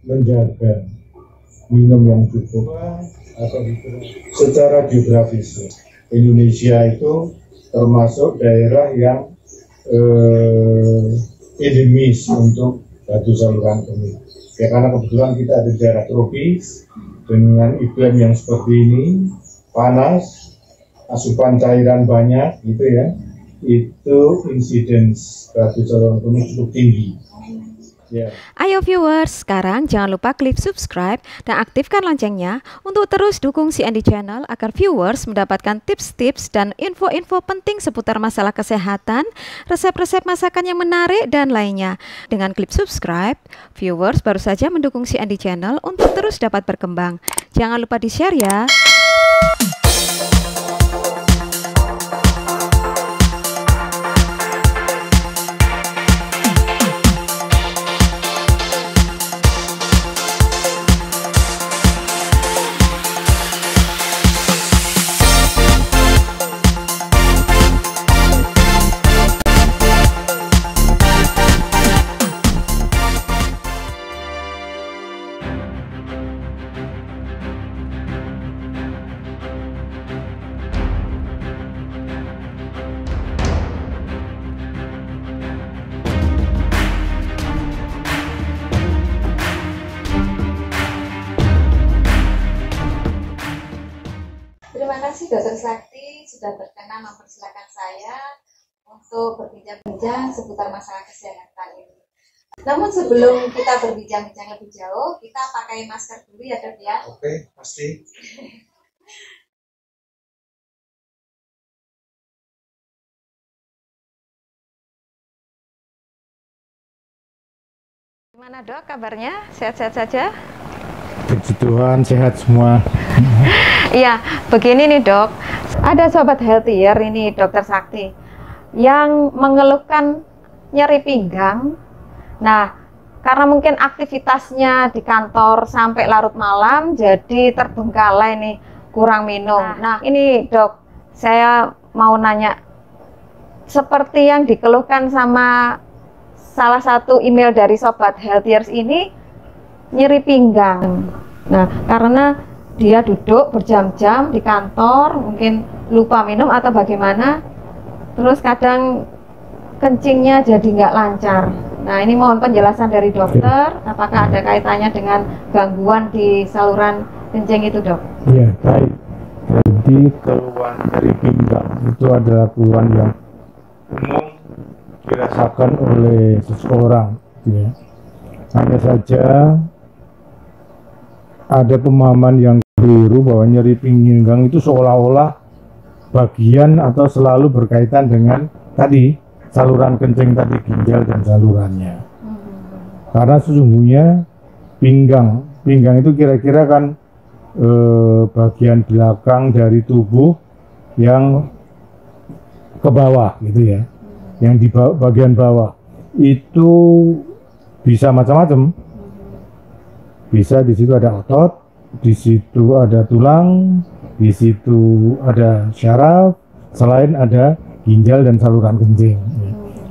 menjaga minum yang cukup atau secara geografis Indonesia itu termasuk daerah yang endemis untuk batu saluran kemih. Ya, karena kebetulan kita ada daerah tropis dengan iklim yang seperti ini, panas, asupan cairan banyak, gitu ya. Itu insiden batu saluran kemih cukup tinggi. Yeah. Ayo viewers, sekarang jangan lupa klik subscribe dan aktifkan loncengnya untuk terus dukung CND Channel agar viewers mendapatkan tips-tips dan info-info penting seputar masalah kesehatan, resep-resep masakan yang menarik, dan lainnya. Dengan klik subscribe, viewers baru saja mendukung CND Channel untuk terus dapat berkembang. Jangan lupa di-share ya. Terima kasih Dr. Sakti sudah berkenan mempersilakan saya untuk berbincang-bincang seputar masalah kesehatan ini. Namun sebelum kita berbincang-bincang lebih jauh, kita pakai masker dulu ya Dok ya. Oke, pasti. Gimana Dok kabarnya? Sehat-sehat saja? Puji Tuhan, sehat semua. Iya, begini nih Dok, ada sobat healthier ini Dokter Sakti yang mengeluhkan nyeri pinggang. Nah, karena mungkin aktivitasnya di kantor sampai larut malam, jadi terbengkalai nih, kurang minum. Nah, ini Dok, saya mau nanya, seperti yang dikeluhkan sama salah satu email dari sobat healthiers ini, nyeri pinggang. Nah, karena dia duduk berjam-jam di kantor, mungkin lupa minum atau bagaimana, terus kadang kencingnya jadi nggak lancar. Nah, ini mohon penjelasan dari dokter, apakah ada kaitannya dengan gangguan di saluran kencing itu, Dok? Iya, baik. Jadi keluhan dari pinggang itu adalah keluhan yang umum dirasakan oleh seseorang, ya. Hanya saja ada pemahaman yang keliru bahwa nyeri pinggang itu seolah-olah bagian atau selalu berkaitan dengan tadi saluran kencing tadi, ginjal dan salurannya. Karena sesungguhnya pinggang itu kira-kira kan bagian belakang dari tubuh yang ke bawah gitu ya, yang di bagian bawah itu bisa macam-macam. Bisa di situ ada otot, di situ ada tulang, di situ ada syaraf, selain ada ginjal dan saluran kencing.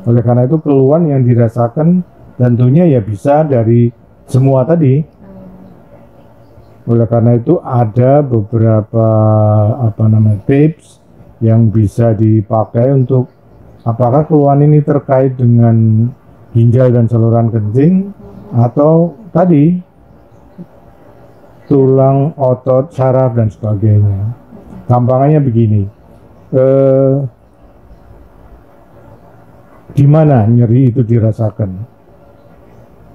Oleh karena itu keluhan yang dirasakan tentunya ya bisa dari semua tadi. Oleh karena itu ada beberapa tips yang bisa dipakai untuk apakah keluhan ini terkait dengan ginjal dan saluran kencing atau tadi tulang, otot, saraf dan sebagainya. Gampangannya begini, di mana nyeri itu dirasakan?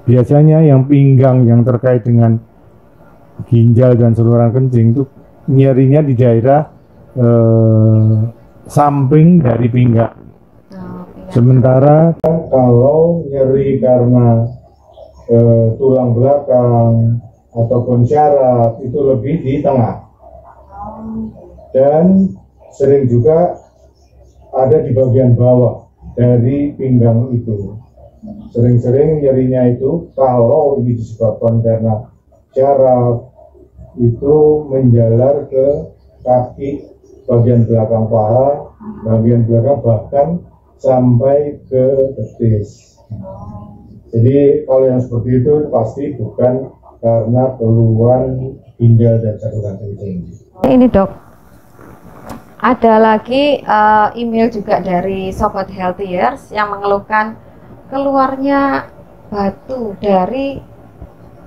Biasanya yang pinggang yang terkait dengan ginjal dan saluran kencing itu nyerinya di daerah samping dari pinggang. Sementara kalau nyeri karena tulang belakang ataupun syaraf itu lebih di tengah, dan sering juga ada di bagian bawah dari pinggang itu. Sering-sering nyerinya itu kalau ini disebabkan karena syaraf itu menjalar ke kaki, bagian belakang paha, bagian belakang bahkan sampai ke betis. Jadi kalau yang seperti itu pasti bukan karena keluhan ginjal dan saluran kencing. Ini dok, ada lagi email juga dari Sobat Healthiers yang mengeluhkan keluarnya batu dari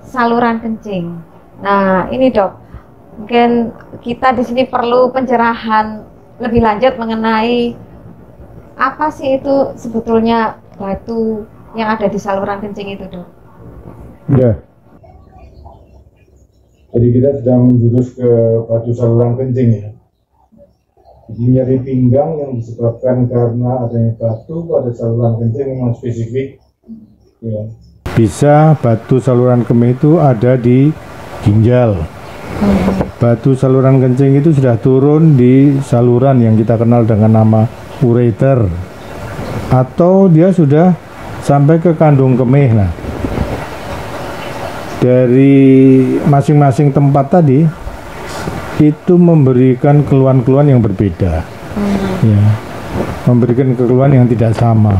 saluran kencing. Nah ini dok, mungkin kita di sini perlu pencerahan lebih lanjut mengenai apa sih itu sebetulnya batu yang ada di saluran kencing itu dok. Ya. Jadi kita sedang menjurus ke batu saluran kencing ya. Jadi nyeri pinggang yang disebabkan karena adanya batu pada saluran kencing memang spesifik. Ya. Bisa batu saluran kemih itu ada di ginjal. Batu saluran kencing itu sudah turun di saluran yang kita kenal dengan nama ureter, atau dia sudah sampai ke kandung kemih. Nah, dari masing-masing tempat tadi itu memberikan keluhan-keluhan yang berbeda, ya, memberikan keluhan yang tidak sama.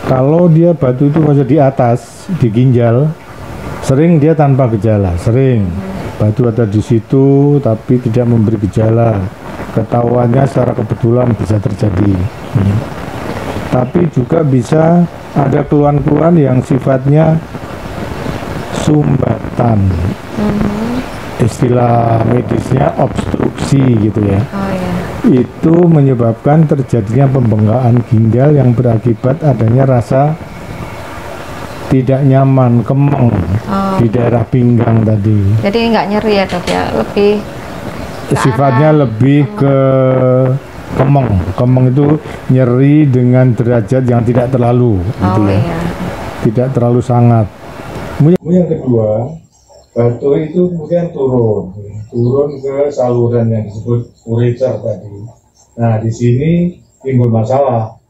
Kalau dia batu itu masih di atas di ginjal, sering dia tanpa gejala, sering batu ada di situ tapi tidak memberi gejala, ketahuannya secara kebetulan bisa terjadi. Tapi juga bisa ada keluhan-keluhan yang sifatnya sumbatan, istilah medisnya obstruksi gitu ya. Itu menyebabkan terjadinya pembengkakan ginjal yang berakibat adanya rasa tidak nyaman, kemeng di daerah pinggang tadi. Jadi nggak nyeri ya dok ya, lebih sifatnya lebih ke kemeng. Kemeng itu nyeri dengan derajat yang tidak terlalu, gitu ya. Tidak terlalu sangat. Kemudian yang kedua, batu itu kemudian turun ke saluran yang disebut ureter tadi. Nah, di sini timbul masalah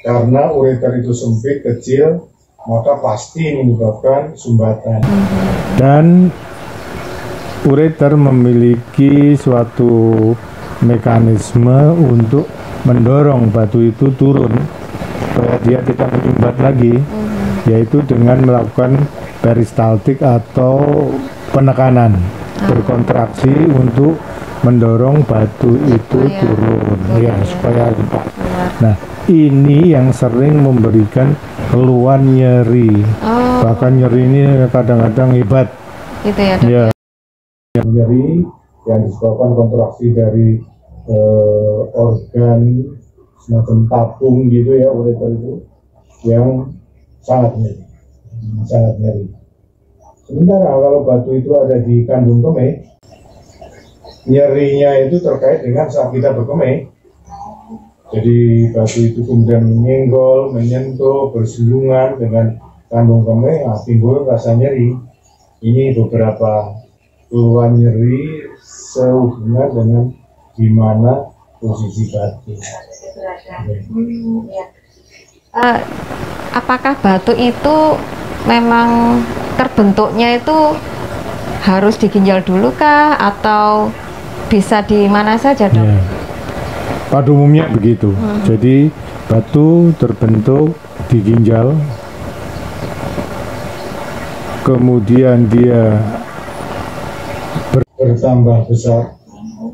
karena ureter itu sempit, kecil, maka pasti menyebabkan sumbatan. Dan ureter memiliki suatu mekanisme untuk mendorong batu itu turun supaya dia tidak menyumbat lagi, yaitu dengan melakukan peristaltik atau penekanan, berkontraksi untuk mendorong batu itu turun, ya, supaya lipat. Nah, ini yang sering memberikan keluhan nyeri, bahkan nyeri ini kadang-kadang hebat. Gitu ya, dok? Ya, nyeri yang disebabkan kontraksi dari organ semacam tabung gitu ya, ureter itu yang sangat nyeri. Sementara kalau batu itu ada di kandung kemih, nyerinya itu terkait dengan saat kita berkemih. Jadi batu itu kemudian menyenggol, menyentuh, bersinggungan dengan kandung kemih, timbul rasa nyeri. Ini beberapa keluhan nyeri sehubungan dengan di mana posisi batu. Apakah batu itu memang terbentuknya itu harus di ginjal dulu kah atau bisa di mana saja dok? Ya. Pada umumnya begitu. Jadi batu terbentuk di ginjal, kemudian dia bertambah besar,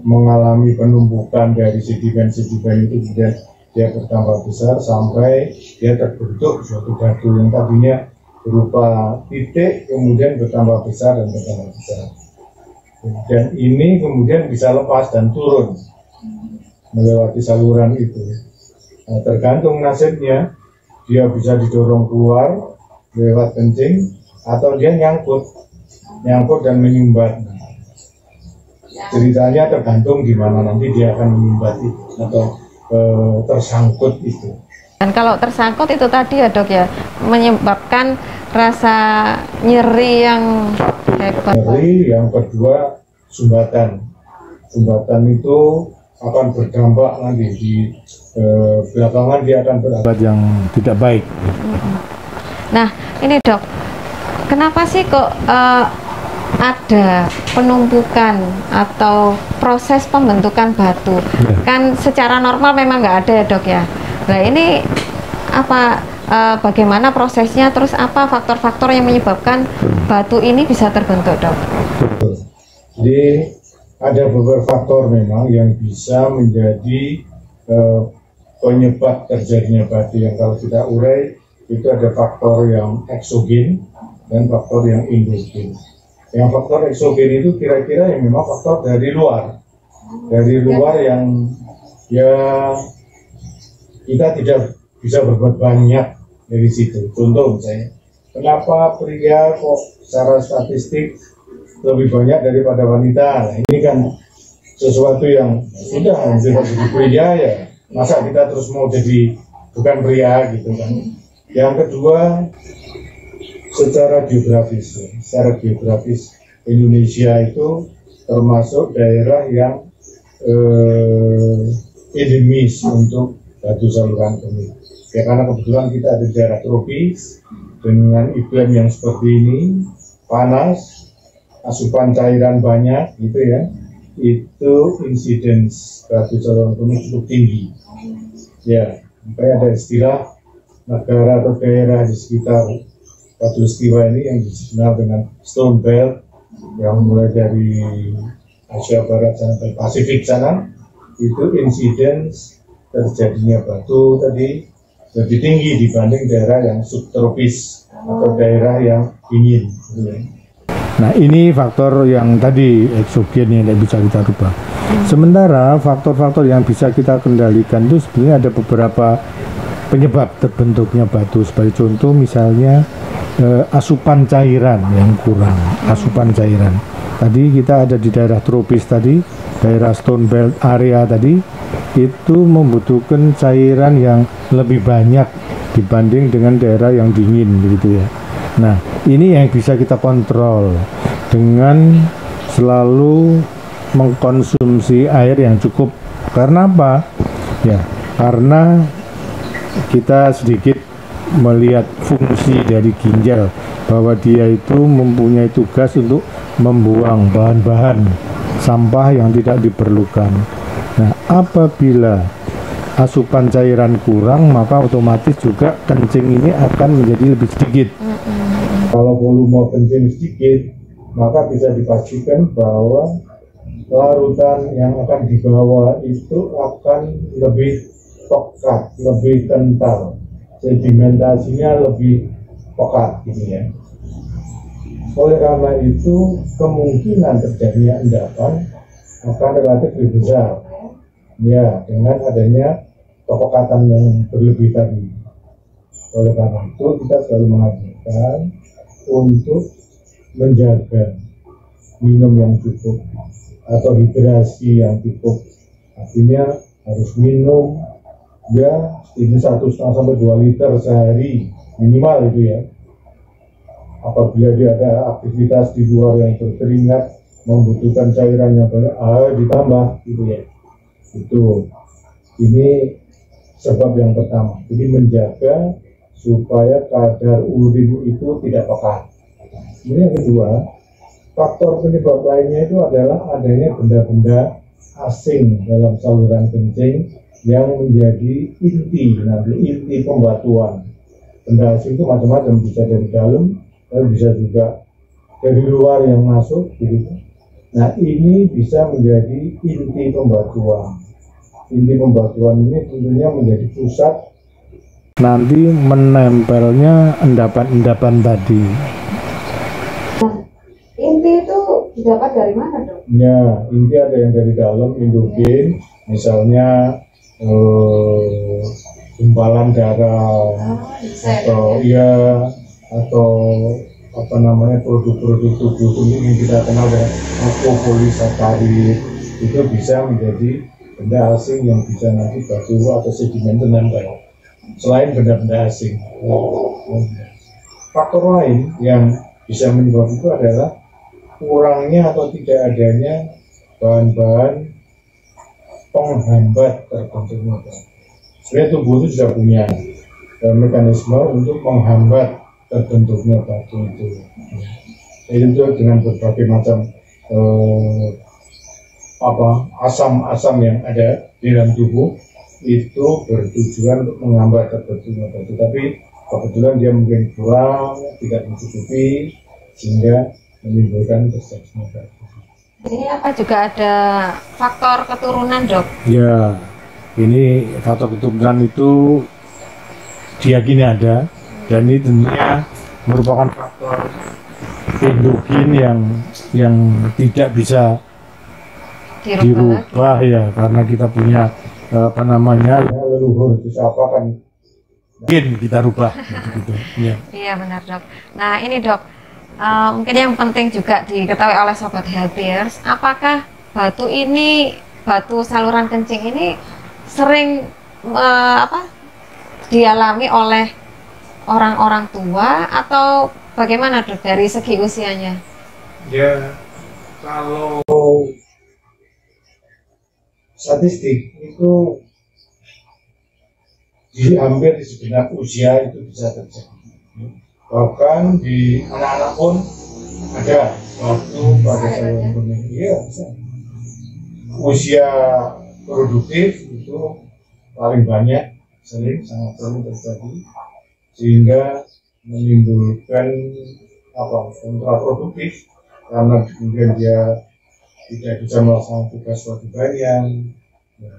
mengalami penumpukan dari sedimen-sedimen itu, kemudian dia bertambah besar sampai dia terbentuk suatu batu yang tadinya berupa titik, kemudian bertambah besar dan bertambah besar. Dan ini kemudian bisa lepas dan turun melewati saluran itu. Nah, tergantung nasibnya, dia bisa didorong keluar lewat kencing atau dia nyangkut dan menyumbat. Ceritanya tergantung gimana nanti dia akan menyumbat itu atau tersangkut itu. Dan kalau tersangkut itu tadi ya dok ya, menyebabkan rasa nyeri yang hebat. Nyeri, yang kedua sumbatan. Sumbatan itu akan berdampak nanti di belakangan, dia akan berakibat yang tidak baik. Nah ini dok, kenapa sih kok ada penumpukan atau proses pembentukan batu? Kan secara normal memang nggak ada ya dok ya. Nah ini apa bagaimana prosesnya, terus apa faktor-faktor yang menyebabkan batu ini bisa terbentuk, Dok? Betul. Jadi ada beberapa faktor memang yang bisa menjadi penyebab terjadinya batu, yang kalau kita urai itu ada faktor yang eksogen dan faktor yang endogen. Yang faktor eksogen itu kira-kira yang memang faktor dari luar yang ya kita tidak bisa berbuat banyak dari situ. Contoh misalnya, kenapa pria kok secara statistik lebih banyak daripada wanita? Nah, ini kan sesuatu yang sudah menjadi pria ya, masa kita terus mau jadi bukan pria gitu kan. Yang kedua, secara geografis Indonesia itu termasuk daerah yang endemis untuk batu saluran kemih. Ya karena kebetulan kita ada di daerah tropis dengan iklim yang seperti ini, panas, asupan cairan banyak gitu ya, itu insidence batu saluran kemih cukup tinggi. Ya, sampai ada istilah negara atau daerah di sekitar Khatulistiwa ini yang dikenal dengan Stone Belt, yang mulai dari Asia Barat sampai Pasifik sana, itu insidence terjadinya batu tadi lebih tinggi dibanding daerah yang subtropis atau daerah yang dingin. Nah ini faktor yang tadi eksogen yang tidak bisa kita rubah. Sementara faktor-faktor yang bisa kita kendalikan itu sebenarnya ada beberapa penyebab terbentuknya batu. Sebagai contoh misalnya asupan cairan yang kurang, asupan cairan. Tadi kita ada di daerah tropis tadi, daerah Stone Belt area tadi, itu membutuhkan cairan yang lebih banyak dibanding dengan daerah yang dingin gitu ya. Nah, ini yang bisa kita kontrol dengan selalu mengkonsumsi air yang cukup. Karena apa? Ya, karena kita sedikit melihat fungsi dari ginjal, bahwa dia itu mempunyai tugas untuk membuang bahan-bahan sampah yang tidak diperlukan. Nah, apabila asupan cairan kurang, maka otomatis juga kencing ini akan menjadi lebih sedikit. Kalau volume kencing sedikit, maka bisa dipastikan bahwa larutan yang akan dibawa itu akan lebih pekat, lebih kental, sedimentasinya lebih pekat gitu ya. Oleh karena itu kemungkinan terjadinya endapan akan relatif lebih besar ya, dengan adanya kepekatan yang berlebih tadi. Oleh karena itu kita selalu mengajarkan untuk menjaga minum yang cukup atau hidrasi yang cukup. Artinya harus minum ya ini 1,5 sampai 2 liter sehari minimal itu ya. Apabila dia ada aktivitas di luar yang berkeringat, membutuhkan cairan yang banyak, ditambah gitu ya. Itu ini sebab yang pertama. Jadi menjaga supaya kadar urin itu tidak pekat. Kemudian yang kedua, faktor penyebab lainnya itu adalah adanya benda-benda asing dalam saluran kencing yang menjadi inti pembatuan. Benda asing itu macam-macam, bisa dari dalam, bisa juga dari luar yang masuk begitu. Nah ini bisa menjadi inti pembatuan. Inti pembatuan ini tentunya menjadi pusat nanti menempelnya endapan-endapan tadi. Inti itu didapat dari mana, Dok? Ya, inti ada yang dari dalam, endogen, misalnya gumpalan darah, atau apa namanya produk-produk tubuh yang kita kenal dengan polisacharid, itu bisa menjadi benda asing yang bisa nanti batu atau sedimen itu nempel. Selain benda-benda asing, faktor lain yang bisa menyebabkan itu adalah kurangnya atau tidak adanya bahan-bahan penghambat terbentuknya batu. Sebenarnya tubuh itu sudah punya mekanisme untuk menghambat terbentuknya batu itu. Itu dengan berbagai macam asam-asam yang ada di dalam tubuh itu bertujuan untuk menghambat terbentuknya batu. Tapi kebetulan dia mungkin kurang, tidak mencukupi, sehingga menimbulkan terjadinya batu. Ini apa juga ada faktor keturunan, Dok? Ya, ini faktor keturunan itu diyakini ada, dan ini tentunya merupakan faktor endogen yang tidak bisa dirubah ya, karena kita punya apa namanya ya, leluhur itu siapa kan mungkin kita rubah gitu. Ya. Iya benar, Dok. Nah ini, Dok, mungkin yang penting juga diketahui oleh Sobat Healthiers, apakah batu saluran kencing ini sering dialami oleh orang-orang tua atau bagaimana, Dok, dari segi usianya? Ya, kalau statistik itu hampir di segenap usia itu bisa terjadi. Bahkan di anak-anak pun ada waktu pada saluran kencing. Iya, bisa. Usia produktif itu paling banyak, sangat sering terjadi, sehingga menimbulkan kontraproduktif karena kemudian dia tidak bisa melaksanakan tugas kewajiban yang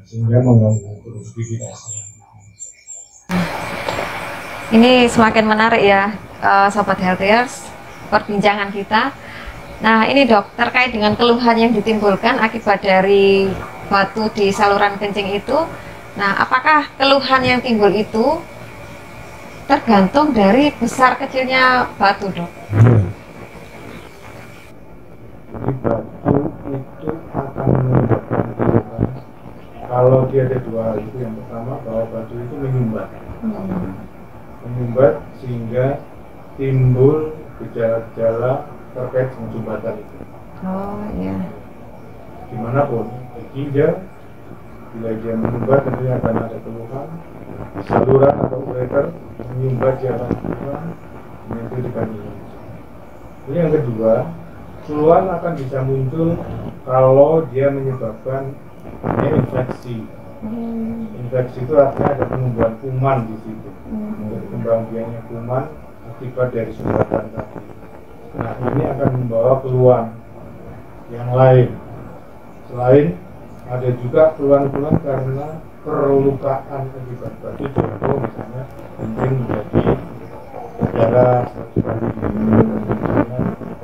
sehingga mengganggu produktivitasnya. Ini semakin menarik ya, Sobat Healthiers, perbincangan kita. Nah ini, Dok, terkait dengan keluhan yang ditimbulkan akibat dari batu di saluran kencing itu, nah apakah keluhan yang timbul itu tergantung dari besar kecilnya batu, Dok? Jadi batu itu akan menyebabkan keluhan kalau dia ada dua hal. Itu yang pertama, bahwa batu itu menyumbat sehingga timbul gejala-gejala terkait dengan sumbatan itu. Oh iya. Dimanapun di ginjal, bila dia menyumbat tentunya akan ada keluhan. Saluran atau ureter menyumbat, dia akan keluhan, itu di kandungan. Ini yang kedua, keluhan akan bisa muncul kalau dia menyebabkan infeksi. Infeksi itu artinya ada penumbuhan kuman di situ. Kembang biaknya kuman akibat dari sumbatan tadi. Nah ini akan membawa keluhan yang lain. Selain ada juga keluhan-keluhan karena perlukaan akibat batu, contoh misalnya kencing menjadi darah seperti tadi,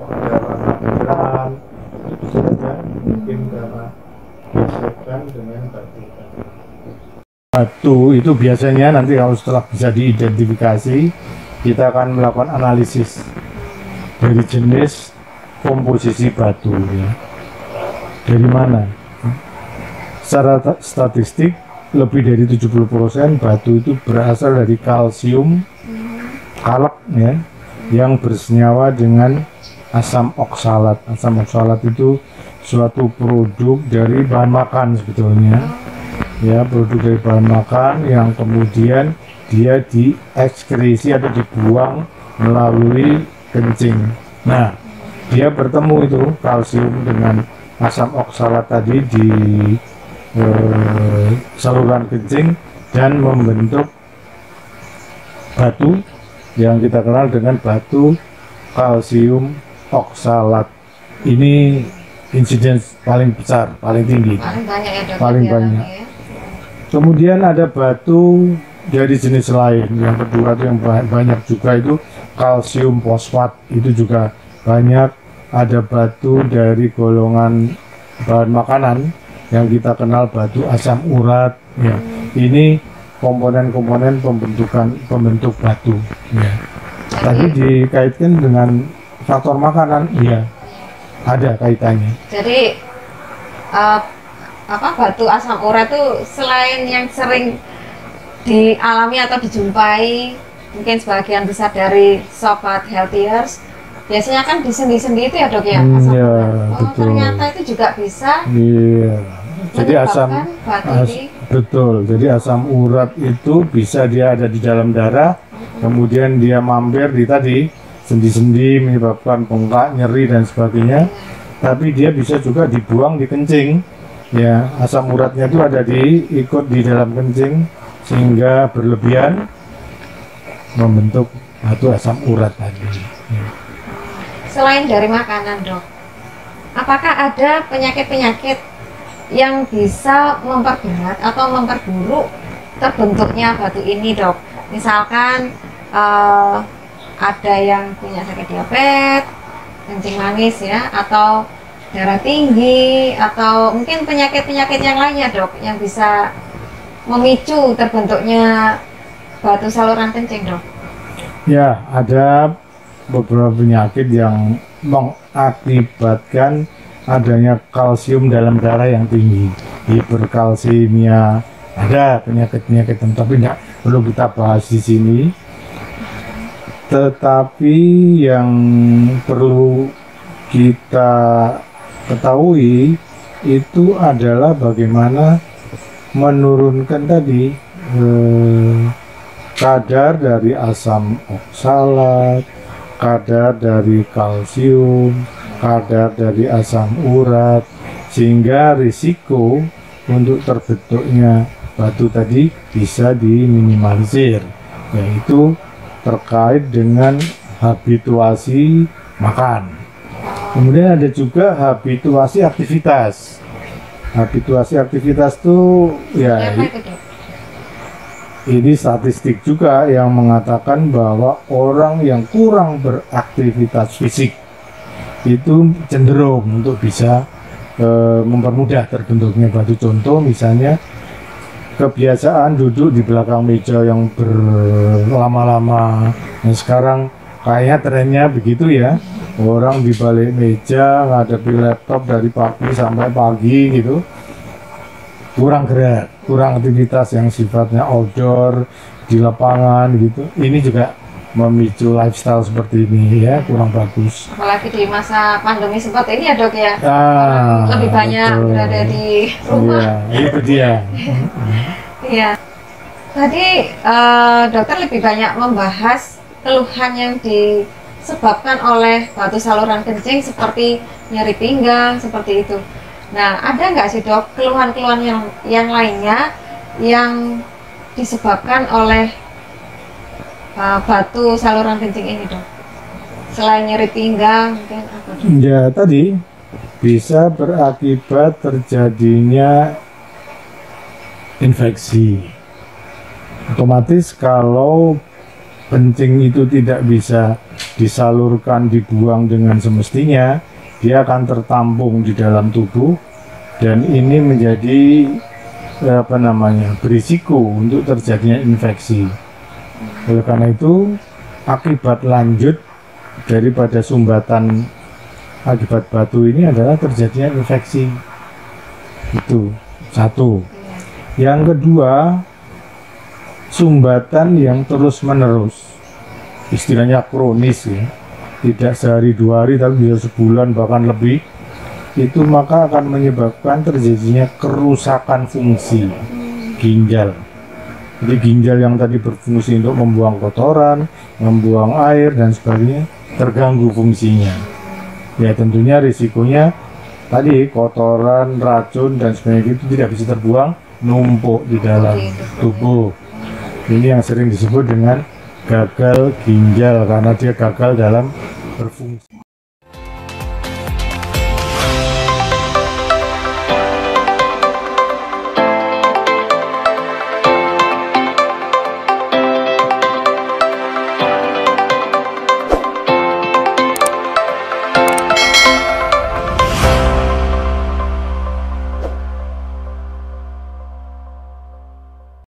ada warna merah, itu bisa saja mungkin karena gesekan dengan batu. Batu itu biasanya nanti kalau setelah bisa diidentifikasi, kita akan melakukan analisis dari jenis komposisi batu ya. Dari mana? Secara statistik lebih dari 70% batu itu berasal dari kalsium kalek ya, yang bersenyawa dengan asam oksalat. Asam oksalat itu suatu produk dari bahan makan sebetulnya. Ya, produk dari bahan makan yang kemudian dia diekskresi atau dibuang melalui kencing. Nah, dia bertemu itu kalsium dengan asam oksalat tadi di saluran kencing dan membentuk batu yang kita kenal dengan batu kalsium oksalat. Ini insiden paling besar, paling tinggi, paling banyak ya, Dok, paling banyak. Ya. Kemudian ada batu dari jenis lain. Yang kedua itu yang banyak juga itu kalsium fosfat, itu juga banyak. Ada batu dari golongan bahan makanan yang kita kenal batu asam urat ya. Ini komponen-komponen pembentuk batu ya. Tadi dikaitkan dengan faktor makanan, iya ada kaitannya. Jadi batu asam urat itu selain yang sering dialami atau dijumpai mungkin sebagian besar dari Sobat Healthiers, biasanya kan di sendi-sendi itu ya, Dok ya, asam urat. Oh, betul. Ternyata itu juga bisa. Iya. Jadi betul. Jadi asam urat itu bisa dia ada di dalam darah, kemudian dia mampir di tadi sendi-sendi menyebabkan bengkak, nyeri dan sebagainya. Tapi dia bisa juga dibuang di kencing. Ya, asam uratnya itu ada ikut di dalam kencing sehingga berlebihan. membentuk batu asam urat tadi. Selain dari makanan, Dok, apakah ada penyakit-penyakit yang bisa memperberat atau memperburuk terbentuknya batu ini, Dok? Misalkan ada yang punya sakit diabetes, kencing manis ya, atau darah tinggi, atau mungkin penyakit-penyakit yang lainnya, Dok, yang bisa memicu terbentuknya batu saluran kencing, Dok? Ya, ada beberapa penyakit yang mengakibatkan adanya kalsium dalam darah yang tinggi, hiperkalsemia. Ada penyakit-penyakit tertentu, tapi tidak perlu kita bahas di sini. Tetapi yang perlu kita ketahui itu adalah bagaimana menurunkan tadi kadar dari asam oksalat, kadar dari kalsium, kadar dari asam urat, sehingga risiko untuk terbentuknya batu tadi bisa diminimalisir, yaitu terkait dengan habituasi makan. Kemudian ada juga habituasi aktivitas. Habituasi aktivitas itu ya ini statistik juga yang mengatakan bahwa orang yang kurang beraktivitas fisik itu cenderung untuk bisa mempermudah terbentuknya batu. Contoh misalnya kebiasaan duduk di belakang meja yang berlama-lama. Nah, sekarang kayaknya trennya begitu ya, orang di balik meja ngadepi laptop dari pagi sampai pagi gitu, kurang gerak, kurang aktivitas yang sifatnya outdoor di lapangan gitu. Ini juga memicu lifestyle seperti ini ya, kurang bagus. Apalagi di masa pandemi seperti ini ya, Dok ya. Lebih banyak betul. berada di rumah. Iya, itu dia. Iya. Tadi dokter lebih banyak membahas keluhan yang disebabkan oleh batu saluran kencing seperti nyeri pinggang seperti itu. Nah, ada nggak sih, Dok, keluhan-keluhan yang lainnya yang disebabkan oleh batu saluran kencing ini, Dok? Selain nyeri pinggang, mungkin apa, Dok? Ya, tadi bisa berakibat terjadinya infeksi. Otomatis kalau kencing itu tidak bisa disalurkan, dibuang dengan semestinya, dia akan tertampung di dalam tubuh dan ini menjadi berisiko untuk terjadinya infeksi. Oleh karena itu, akibat lanjut daripada sumbatan akibat batu ini adalah terjadinya infeksi. Itu satu. Yang kedua, sumbatan yang terus menerus, istilahnya kronis ya, tidak sehari dua hari tapi bisa sebulan bahkan lebih, itu maka akan menyebabkan terjadinya kerusakan fungsi ginjal. Jadi ginjal yang tadi berfungsi untuk membuang kotoran, membuang air dan sebagainya terganggu fungsinya. Ya tentunya risikonya tadi kotoran, racun dan sebagainya itu tidak bisa terbuang, numpuk di dalam tubuh. Ini yang sering disebut dengan gagal ginjal karena dia gagal dalam berfungsi.